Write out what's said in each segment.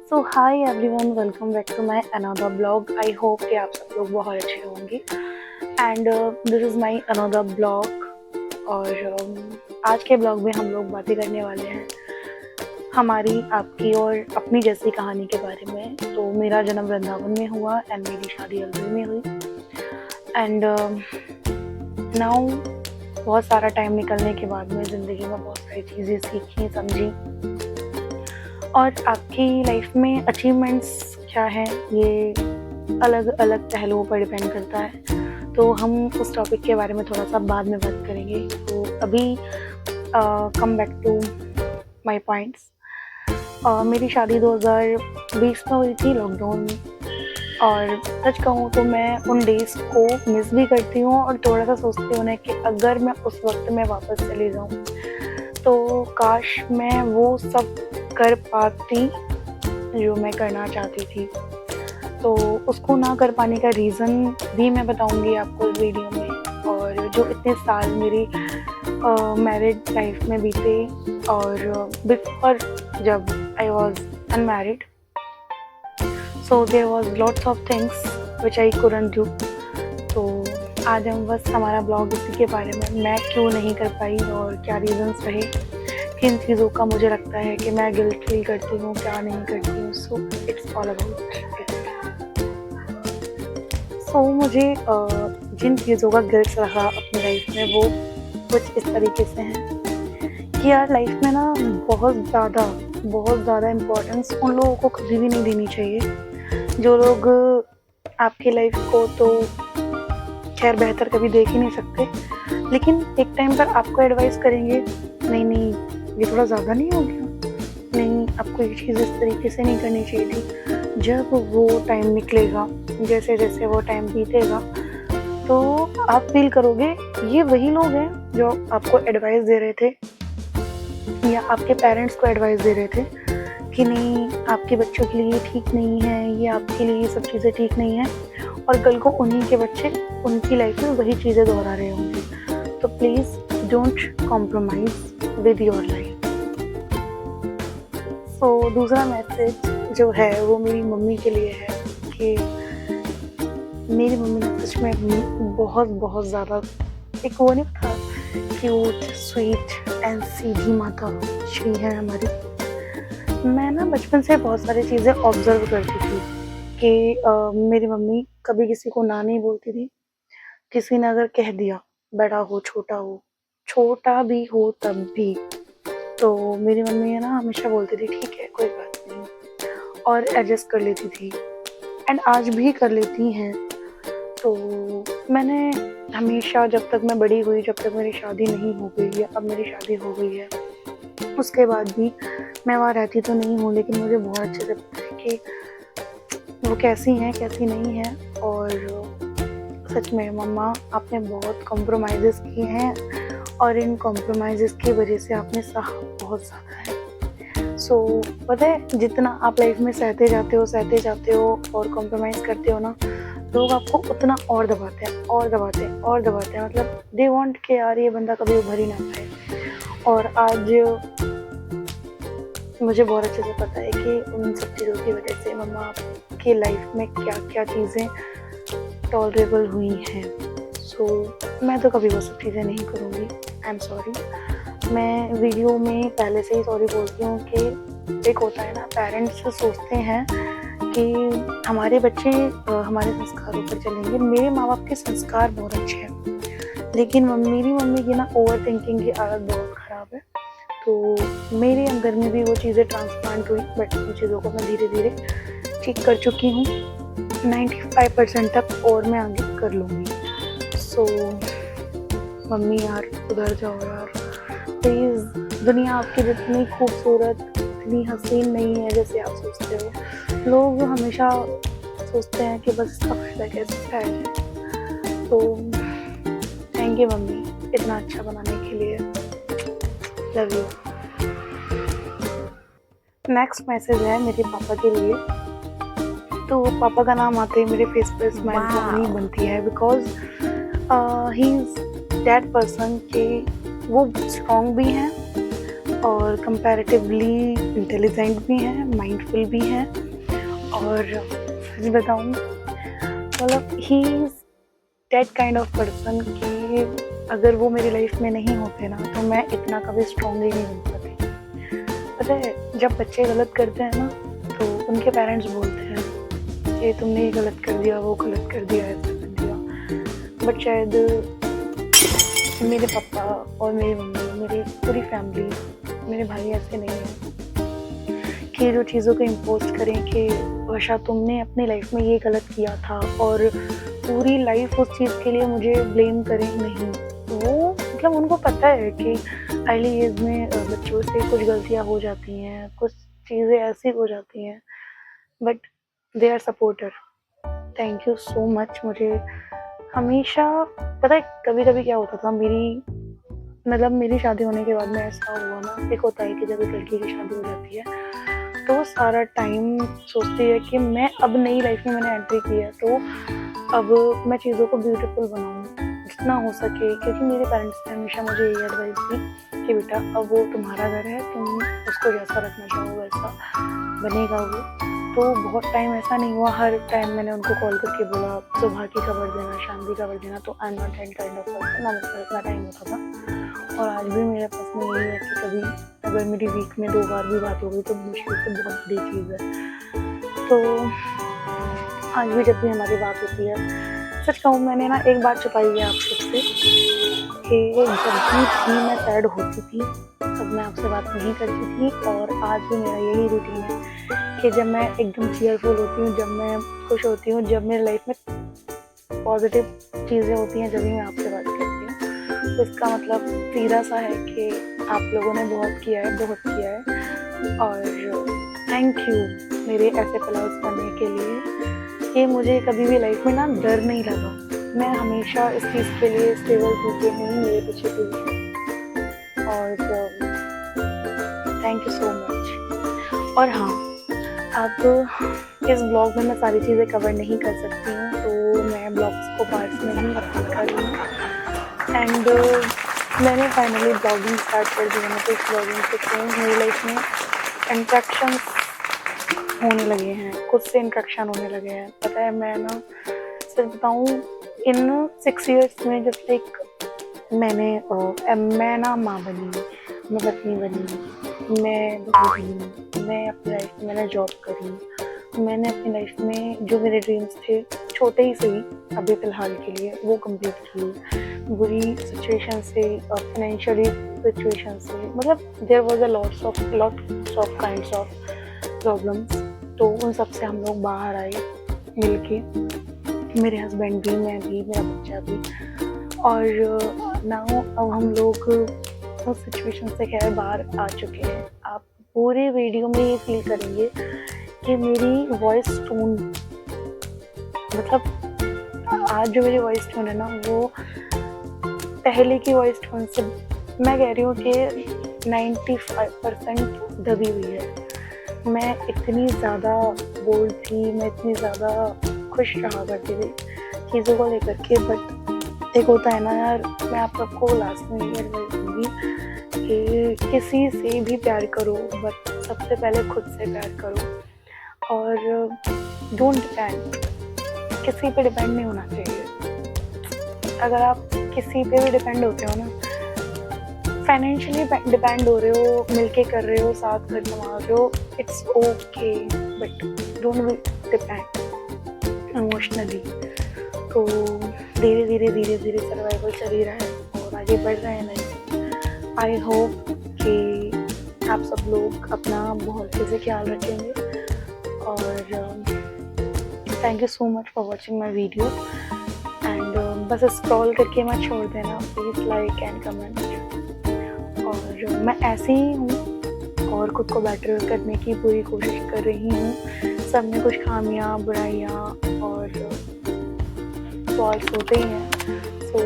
So hi everyone, welcome back to my another blog. I hope कि आप सब लोग बहुत अच्छे होंगे and this is my another blog. और आज के ब्लॉग में हम लोग बातें करने वाले हैं हमारी, आपकी और अपनी जैसी कहानी के बारे में। तो मेरा जन्म वृंदावन में हुआ एंड मेरी शादी हल्द्वानी में हुई एंड नाउ बहुत सारा टाइम निकलने के बाद में ज़िंदगी में बहुत सारी चीज़ें सीखी, समझी। और आपकी लाइफ में अचीवमेंट्स क्या हैं, ये अलग अलग पहलुओं पर डिपेंड करता है। तो हम उस टॉपिक के बारे में थोड़ा सा बाद में बात करेंगे। तो अभी come back to my points. मेरी शादी 2020 में हुई थी, लॉकडाउन में। और सच कहूँ तो मैं उन डेज़ को मिस भी करती हूँ और थोड़ा सा सोचती हूँ ना कि अगर मैं उस वक्त में वापस चली जाऊँ तो काश मैं वो सब कर पाती जो मैं करना चाहती थी। तो उसको ना कर पाने का रीज़न भी मैं बताऊंगी आपको इस वीडियो में। और जो इतने साल मेरी मैरिड लाइफ में बीते और बिफोर जब I was unmarried, so there was lots of things which I couldn't do. तो आज हम बस हमारा ब्लॉग इसी के बारे में, मैं क्यों नहीं कर पाई और क्या रीज़न्स रहे, किन चीज़ों का मुझे लगता है कि मैं गिल्ट फील करती हूँ, क्या नहीं करती हूँ। So it's all about it. So मुझे जिन चीज़ों का गिल्ट रहा अपनी लाइफ में वो कुछ इस तरीके से हैं कि यार लाइफ में ना बहुत ज़्यादा इम्पोर्टेंस उन लोगों को कभी भी नहीं देनी चाहिए जो लोग आपकी लाइफ को तो खैर बेहतर कभी देख ही नहीं सकते, लेकिन एक टाइम पर आपको एडवाइस करेंगे, नहीं ये थोड़ा ज़्यादा नहीं हो गया, नहीं आपको ये चीज़ इस तरीके से नहीं करनी चाहिए थी। जब वो टाइम निकलेगा, जैसे जैसे वो टाइम बीतेगा, तो आप फील करोगे ये वही लोग हैं जो आपको एडवाइस दे रहे थे या आपके पेरेंट्स को एडवाइस दे रहे थे कि नहीं आपके बच्चों के लिए ठीक नहीं है, ये आपके लिए ये सब चीज़ें ठीक नहीं हैं, और कल को उन्हीं के बच्चे उनकी लाइफ में वही चीज़ें दोहरा रहे होंगे। तो please don't compromise with your life. So दूसरा मैसेज जो है वो मेरी मम्मी के लिए है कि मेरी मम्मी ने सच में बहुत ज़्यादा एक वो नहीं था, क्यूट स्वीट एंड सीधी माता श्री है हमारी। मैं ना बचपन से बहुत सारी चीज़ें ऑब्जर्व करती थी कि मेरी मम्मी कभी किसी को ना नहीं बोलती थी। किसी ने अगर कह दिया, बड़ा हो छोटा भी हो तब भी, तो मेरी मम्मी है ना हमेशा बोलती थी ठीक है कोई बात नहीं, और एडजस्ट कर लेती थी एंड आज भी कर लेती हैं। तो मैंने हमेशा जब तक मैं बड़ी हुई, जब तक मेरी शादी नहीं हो गई है, अब मेरी शादी हो गई है, उसके बाद भी मैं वहाँ रहती तो नहीं हूँ, लेकिन मुझे बहुत अच्छे से पता है कि वो कैसी हैं कैसी नहीं हैं। और सच में मम्मा आपने बहुत कॉम्प्रोमाइज़ेस किए हैं और इन कॉम्प्रोमाइज़ेस की वजह से आपने सहा बहुत ज़्यादा है। सो पता है जितना आप लाइफ में सहते जाते हो और कॉम्प्रोमाइज़ करते हो ना, लोग आपको उतना और दबाते हैं। मतलब दे वांट कि यार ये बंदा कभी उभर ही ना पाए। और आज मुझे बहुत अच्छे से पता है कि उन सब चीज़ों की वजह से मम्मा की लाइफ में क्या क्या चीज़ें टॉलरेबल हुई हैं। सो मैं तो कभी वो सब चीज़ें नहीं करूँगी। I am sorry. मैं वीडियो में पहले से ही सॉरी बोलती हूँ कि एक होता है ना, पेरेंट्स सोचते हैं कि हमारे बच्चे हमारे संस्कारों पर चलेंगे। मेरे माँ बाप के संस्कार बहुत अच्छे हैं, लेकिन मेरी मम्मी की ना ओवर थिंकिंग की आदत बहुत ख़राब है। तो मेरे अंदर में भी वो चीज़ें ट्रांसप्लांट हुई, बट उन चीज़ों को मैं धीरे धीरे ठीक कर चुकी हूँ 95% तक, और मैं आगे कर लूँगी। सो मम्मी यार उधर जाओ यार प्लीज़। दुनिया आपकी जितनी खूबसूरत, इतनी हसीन नहीं है जैसे आप सोचते हो। लोग हमेशा सोचते हैं कि बस इसका फ़ायदा कैसे उठाया जाए। तो थैंक यू मम्मी इतना अच्छा बनाने के लिए, लव यू। नेक्स्ट मैसेज है मेरे पापा के लिए। तो पापा का नाम आते ही मेरे फेस पर स्माइल नहीं बनती है, because he is that person कि वो स्ट्रॉन्ग भी हैं और कंपैरेटिवली इंटेलिजेंट भी हैं, माइंडफुल भी हैं। और सच बताऊँ, मतलब he is that kind of person कि अगर वो मेरी लाइफ में नहीं होते ना तो मैं इतना कभी स्ट्रॉन्ग ही नहीं बन पाती। पता है, जब बच्चे गलत करते हैं ना तो उनके पेरेंट्स बोलते हैं कि तुमने ये गलत कर दिया, वो गलत कर दिया, ऐसा कर दिया। बट शायद मेरे पापा और मेरी मम्मी, मेरी पूरी फैमिली, मेरे भाई ऐसे नहीं हैं कि जो चीज़ों को इम्पोज करें कि वर्षा तुमने अपनी लाइफ में ये गलत किया था और पूरी लाइफ उस चीज़ के लिए मुझे ब्लेम करें। नहीं, वो मतलब उनको पता है कि अर्ली एज में बच्चों से कुछ गलतियाँ हो जाती हैं, कुछ चीज़ें ऐसी हो जाती हैं, but they are supporter. Thank you so much. मुझे हमेशा पता है कभी-कभी क्या होता था, मेरी शादी होने के बाद में ऐसा हुआ ना, एक होता है कि जब एक लड़की की शादी हो जाती है तो वो सारा टाइम सोचती है कि मैं अब नई लाइफ में मैंने एंट्री की है तो अब मैं चीज़ों को ब्यूटीफुल बनाऊँ जितना हो सके, क्योंकि मेरे पेरेंट्स ने हमेशा मुझे यही एडवाइस दी कि बेटा अब वो तुम्हारा घर है, तुम उसको जैसा रखना चाहो वैसा बनेगा वो। तो बहुत टाइम ऐसा नहीं हुआ, हर टाइम मैंने उनको कॉल करके बोला सुबह की खबर देना, शाम की खबर देना, तो I am not that kind of person, ना मेरे पास इतना टाइम होता था। और आज भी मेरे पास में यही है कि कभी अगर मेरी वीक में 2 बार भी बात हो गई तो मुश्किल से बहुत बड़ी चीज़ है। तो आज भी जब भी हमारी बात होती है, सच कहूँ मैंने ना एक बात छुपाई है आप सबसे कि जब भी मैं सैड होती थी तब मैं आपसे बात नहीं करती थी, और आज भी मेरा यही रूटीन है कि जब मैं एकदम चीयरफुल होती हूँ, जब मैं खुश होती हूँ, जब मेरी लाइफ में पॉजिटिव चीज़ें होती हैं, जब भी मैं आपसे बात करती हूँ। तो इसका मतलब सीधा सा है कि आप लोगों ने बहुत किया है, बहुत किया है, और थैंक यू मेरे ऐसे प्लस करने के लिए कि मुझे कभी भी लाइफ में ना डर नहीं लगा। मैं हमेशा इस चीज़ के लिए स्टेबल थी कि नहीं, मेरे पीछे कोई है, और थैंक यू सो मच। और हाँ, अब इस ब्लॉग में मैं सारी चीज़ें कवर नहीं कर सकती हूँ, तो मैं ब्लॉग्स को पार्ट्स में ही अपलोड कर रही हूँ। एंड मैंने फाइनली ब्लॉगिंग स्टार्ट कर दी है। मैं तो इस ब्लॉगिंग से क्यों मेरी लाइफ में इंट्रैक्शंस होने लगे हैं, खुद से इंट्रैक्शन होने लगे हैं। पता है, मैं ना सच बताऊँ, इन 6 इयर्स में जस्ट लाइक मैं ना माँ बनी, मैं पत्नी बनी, मैं बहू बनी, मैं अपनी लाइफ में मैंने जॉब करी, मैंने अपनी लाइफ में जो मेरे ड्रीम्स थे छोटे ही सही अभी फ़िलहाल के लिए वो कंप्लीट किए। बुरी सिचुएशन से, फाइनेंशियली सिचुएशन से, मतलब there was a lots of kinds of problems, तो उन सब से हम लोग बाहर आए मिलके, मेरे हस्बैंड भी, मैं भी, मेरा बच्चा भी। और नाउ अब हम लोग उस सिचुएशन से खैर बाहर आ चुके हैं। आप पूरे वीडियो में ये फील करेंगे कि मेरी वॉइस टोन, मतलब आज जो मेरी वॉइस टोन है ना, वो पहले की वॉइस टोन से मैं कह रही हूँ कि 95% दबी हुई है। मैं इतनी ज़्यादा बोल्ड थी, मैं इतनी ज़्यादा खुश रहा करती थी चीज़ों को लेकर के, बट एक होता है ना यार, मैं आप सबको लास्ट में ये एडवाइस दूँगी कि किसी से भी प्यार करो, बट सबसे पहले खुद से प्यार करो, और डोंट डिपेंड, किसी पे डिपेंड नहीं होना चाहिए। अगर आप किसी पे भी डिपेंड होते हो ना, फाइनेंशियली डिपेंड हो रहे हो, मिलके कर रहे हो, साथ घर संभाल रहे हो, it's okay, but don't be depend emotionally. तो धीरे धीरे सर्वाइवल चल ही रहा है और आगे बढ़ रहे हैं लाइफ। आई होप कि आप सब लोग अपना बहुत से ख्याल रखेंगे, और thank you so much for watching my video. And बस स्क्रॉल करके मत छोड़ देना, प्लीज़ लाइक एंड कमेंट। और मैं ऐसे ही हूँ और खुद को बेटर करने की पूरी कोशिश कर रही हूँ। सब में कुछ खामियां, बुराइयाँ और फॉल्ट्स होते ही हैं, so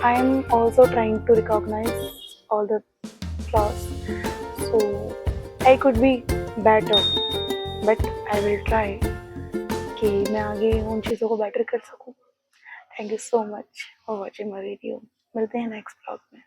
I am also trying to recognise all the flaws, so I could be better, but I will try कि मैं आगे उन चीज़ों को बेटर कर सकूँ। Thank you so much for watching my video. मिलते हैं नेक्स्ट ब्लॉग में।